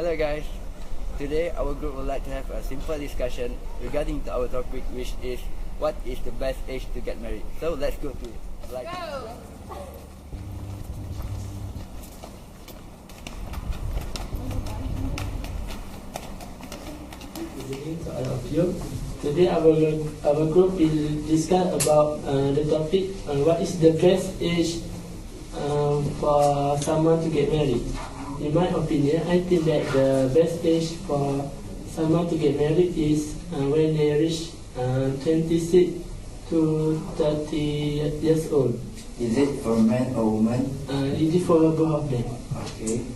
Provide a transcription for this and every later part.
Hello guys, today our group would like to have a simple discussion regarding to our topic, which is what is the best age to get married. So let's go to it. Good evening to all of you. Today our group will discuss about the topic what is the best age for someone to get married. In my opinion, I think that the best age for someone to get married is when they reach 26 to 30 years old. Is it for men or women? It is for both of them. Okay.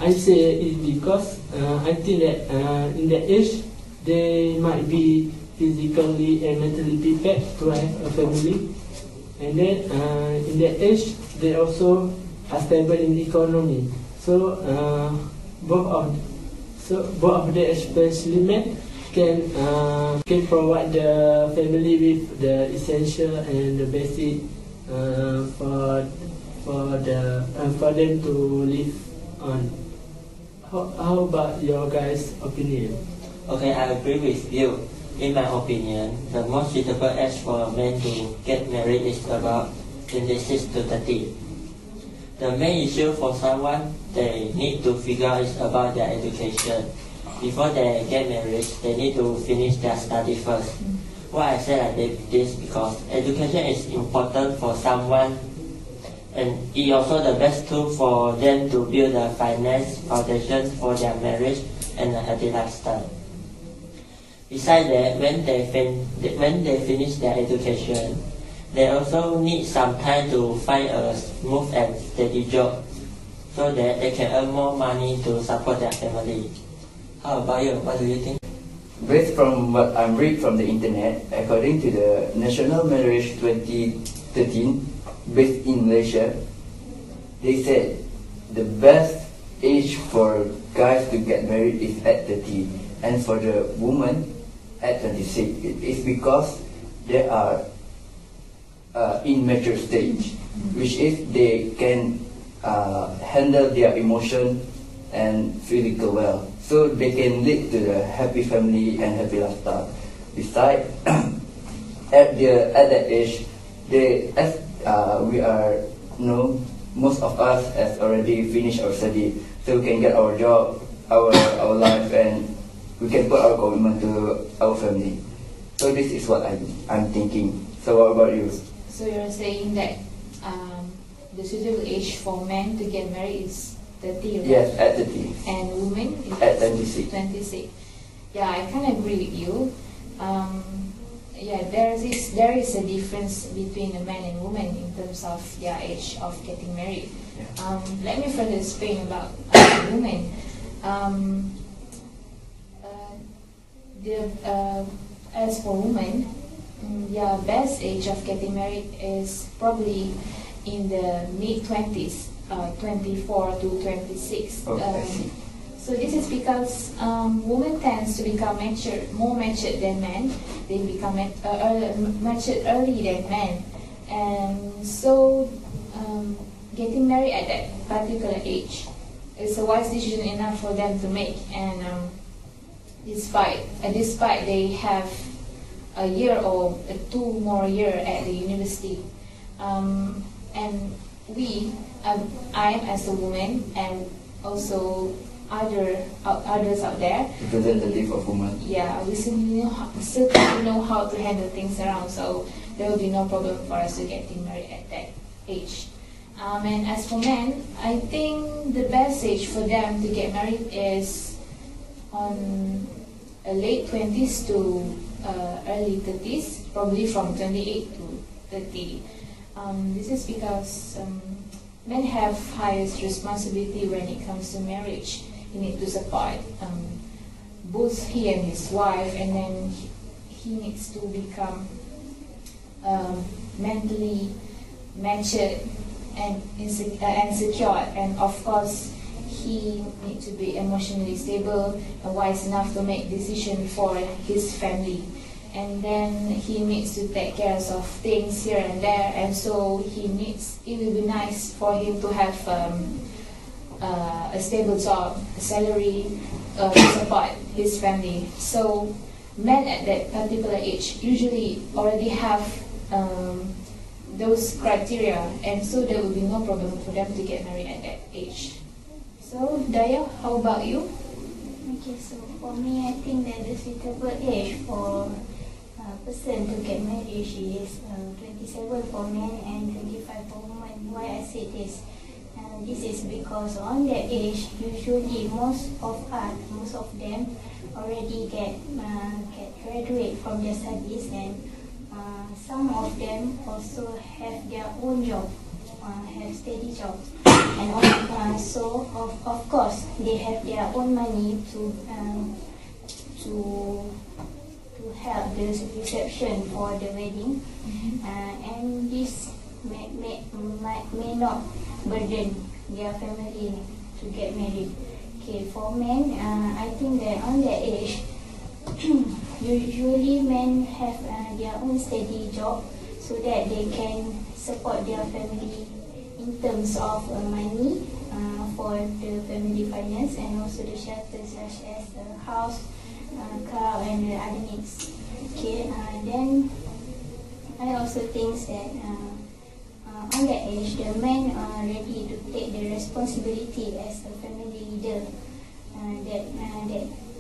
I say it because I think that in that age they might be physically and mentally prepared to have a family, and then in that age they also are stable in the economy. So both of them, especially men, can provide the family with the essential and the basic for them to live on. How about your guys' opinion? Okay, I agree with you. In my opinion, the most suitable age for a man to get married is about 26 to 30. The main issue for someone they need to figure out is about their education. Before they get married, they need to finish their study first. Why I say like this because education is important for someone, and it also the best tool for them to build a finance foundation for their marriage and a happy lifestyle. Besides that, when they finish their education, they also need some time to find a smooth and steady job so that they can earn more money to support their family. How about you? What do you think? Based from what I read from the internet, according to the National Marriage 2013, based in Malaysia, they said the best age for guys to get married is at 30, and for the woman at 26. It is because they are in mature stage, which is they can handle their emotion and physical well, so they can lead to the happy family and happy lifestyle. Besides, at that age, we are most of us has already finished our study, so we can get our job, our life, and we can put our commitment to our family. So this is what I'm thinking. So what about you? So you're saying that the suitable age for men to get married is 30, right? Yes, at 30. And women is At 26. 26. Yeah, I kind of agree with you. There is a difference between a man and woman in terms of their age of getting married. Yeah. Let me further explain about women. As for women, their best age of getting married is probably in the mid-20s, 24 to 26. So this is because women tends to become more matured than men. They become matured early than men, and so getting married at that particular age is a wise decision enough for them to make. And despite they have a year or 2 more years at the university, and I as a woman, and also others out there, Representative of women. yeah, we certainly know how to handle things around, so there will be no problem for us to getting married at that age. And as for men, I think the best age for them to get married is on late 20s to early 30s, probably from 28 to 30. This is because men have highest responsibility when it comes to marriage. He needs to support both he and his wife, and then he needs to become mentally matured and secure, and of course he needs to be emotionally stable and wise enough to make decisions for his family. And then he needs to take care of things here and there, and so it will be nice for him to have a stable job, a salary to support his family. So men at that particular age usually already have those criteria, and so there will be no problem for them to get married at that age. So Daya, how about you? Okay, so for me, I think that the suitable age for a person to get married is 27 for men and 25 for women. Why I say this? This is because on that age, usually most of them already get graduate from their studies, and some of them also have their own job, have steady jobs, and so of course they have their own money to help the reception for the wedding, and this may not burden their family to get married. Okay, for men, I think that on that age, usually men have their own steady job so that they can support their family in terms of money for the family finance, and also the shelter such as house, car, and the other needs. Okay, then I also think that on that age, the men are ready to take the responsibility as a family leader. That,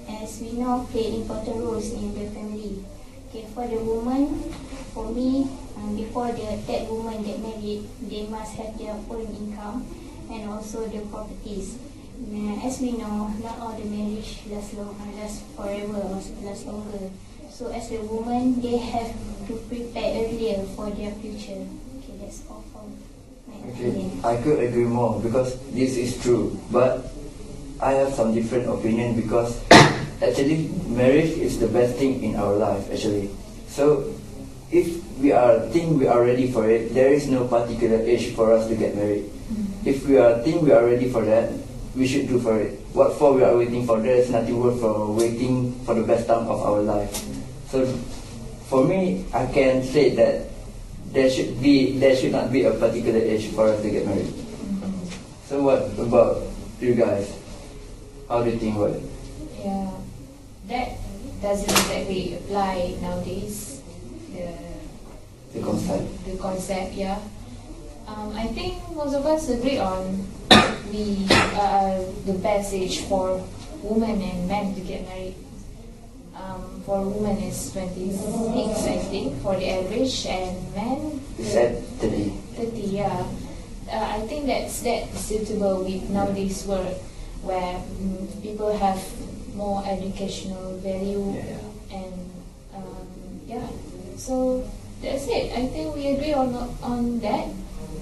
as we know, play important roles in the family. Okay, for the woman, for me, before that woman get married, they must have their own income and also the properties. As we know, not all the marriage last forever or last longer. So as a woman, they have to prepare earlier for their future. Okay, that's all for my opinion. I could agree more because this is true, but I have some different opinion because actually marriage is the best thing in our life actually. So if we are ready for it, there is no particular age for us to get married. If we are ready for that, we should do for it. What for we are waiting for? There is nothing worth for waiting for the best time of our life. So for me, I can say that there should not be a particular age for us to get married. So what about you guys? How do you think about it? Yeah, that doesn't exactly apply nowadays. The concept. The concept, yeah. I think most of us agree on the best age for women and men to get married. For women is 26, I think, for the average, and men Is that 30? 30, yeah. I think that's suitable with nowadays world, where people have more educational value, and yeah. So that's it. I think we agree on that.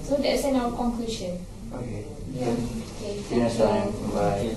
So that's our conclusion. Okay. Yeah. Okay. See you next time. Bye. Okay.